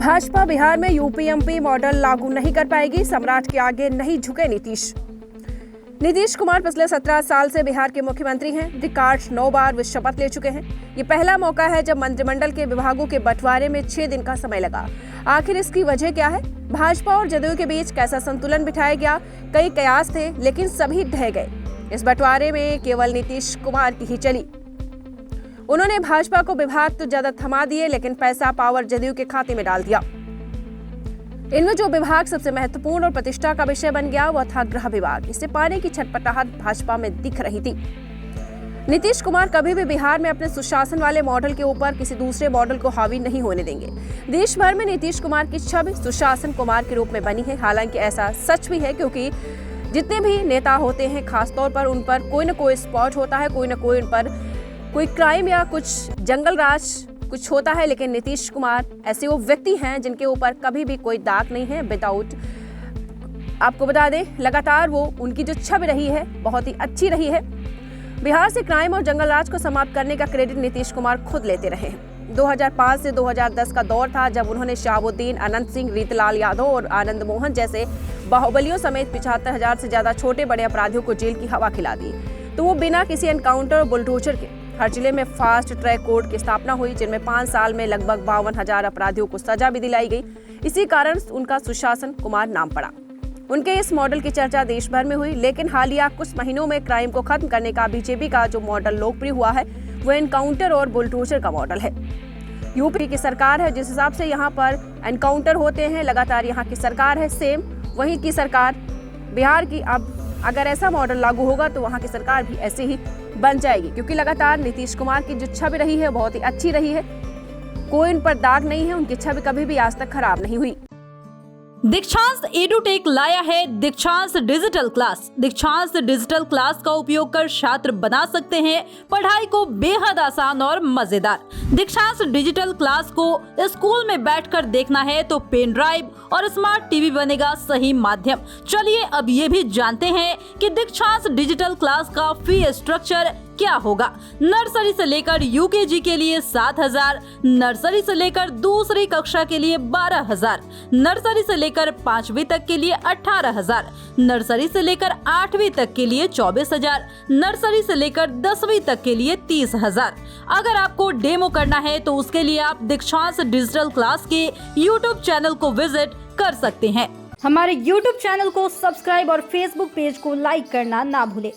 भाजपा बिहार में UP MP model लागू नहीं कर पाएगी, सम्राट के आगे नहीं झुके नीतीश। नीतीश कुमार पिछले 17 साल से बिहार के मुख्यमंत्री हैं। रिकॉर्ड 9 बार वे शपथ ले चुके हैं। ये पहला मौका है जब मंत्रिमंडल के विभागों के बंटवारे में 6 दिन का समय लगा। आखिर इसकी वजह क्या है? भाजपा और जदयू के बीच कैसा संतुलन बिठाया गया? कई कयास थे लेकिन सभी ढह गए। इस बंटवारे में केवल नीतीश कुमार की ही चली। उन्होंने भाजपा को विभाग तो ज्यादा थमा दिए लेकिन पैसा पावर जदयू के खाते में डाल दिया। इनमें जो विभाग सबसे महत्वपूर्ण और प्रतिष्ठा का विषय बन गया वह था गृह विभाग। इसे पाने की छटपटाहट भाजपा में दिख रही थी। नीतीश कुमार कभी भी बिहार में अपने सुशासन वाले मॉडल के ऊपर किसी दूसरे मॉडल को हावी नहीं होने देंगे। देश भर में नीतीश कुमार की छवि सुशासन कुमार के रूप में बनी है। हालांकि ऐसा सच भी है क्योंकि जितने भी नेता होते हैं खासतौर पर उन पर कोई न कोई स्पॉट होता है, कोई न कोई उन पर कोई क्राइम या कुछ जंगल राज कुछ होता है। लेकिन नीतीश कुमार ऐसे वो व्यक्ति हैं जिनके ऊपर कभी भी कोई दाग नहीं है। विदाउट आपको बता दें, लगातार वो उनकी जो छवि रही है बहुत ही अच्छी रही है। बिहार से क्राइम और जंगल राज को समाप्त करने का क्रेडिट नीतीश कुमार खुद लेते रहे हैं। 2005 से 2010 का दौर था जब उन्होंने शहाबुद्दीन, अनंत सिंह, रीतलाल यादव और आनंद मोहन जैसे बाहुबलियों समेत 75,000 से ज्यादा छोटे बड़े अपराधियों को जेल की हवा खिला दी। तो वो बिना किसी एनकाउंटर और बुलडोजर के हर जिले में फास्ट ट्रैक कोर्ट की स्थापना हुई, जिनमें 5 साल में लगभग 52,000 अपराधियों को सजा भी दिलाई गई। इसी कारण उनका सुशासन कुमार नाम पड़ा। उनके इस मॉडल की चर्चा देश भर में हुई। लेकिन हालिया कुछ महीनों में क्राइम को खत्म करने का बीजेपी का जो मॉडल लोकप्रिय हुआ है वो एनकाउंटर और बुलडोजर का मॉडल है। यूपी की सरकार है जिस हिसाब से यहाँ पर एनकाउंटर होते हैं, लगातार यहाँ की सरकार है सेम वहीं की सरकार बिहार की। अब अगर ऐसा मॉडल लागू होगा तो वहाँ की सरकार भी ऐसे ही बन जाएगी, क्योंकि लगातार नीतीश कुमार की जो छवि रही है बहुत ही अच्छी रही है। कोई उन पर दाग नहीं है, उनकी छवि कभी भी आज तक खराब नहीं हुई। दीक्षांत एडुटेक लाया है दीक्षांत डिजिटल क्लास। दीक्षांत डिजिटल क्लास का उपयोग कर छात्र बना सकते हैं पढ़ाई को बेहद आसान और मजेदार। दीक्षांत डिजिटल क्लास को स्कूल में बैठकर देखना है तो पेन ड्राइव और स्मार्ट टीवी बनेगा सही माध्यम। चलिए अब ये भी जानते हैं कि दीक्षांत डिजिटल क्लास का फी स्ट्रक्चर क्या होगा। नर्सरी से लेकर यूकेजी के लिए 7,000, नर्सरी से लेकर दूसरी कक्षा के लिए 12,000, नर्सरी से लेकर 5वीं तक के लिए 18,000, नर्सरी से लेकर 8वीं तक के लिए 24,000, नर्सरी से लेकर 10वीं तक के लिए 30,000। अगर आपको डेमो करना है तो उसके लिए आप दीक्षांत डिजिटल क्लास के YouTube चैनल को विजिट कर सकते हैं। हमारे YouTube चैनल को सब्सक्राइब और Facebook पेज को लाइक करना ना भूलें।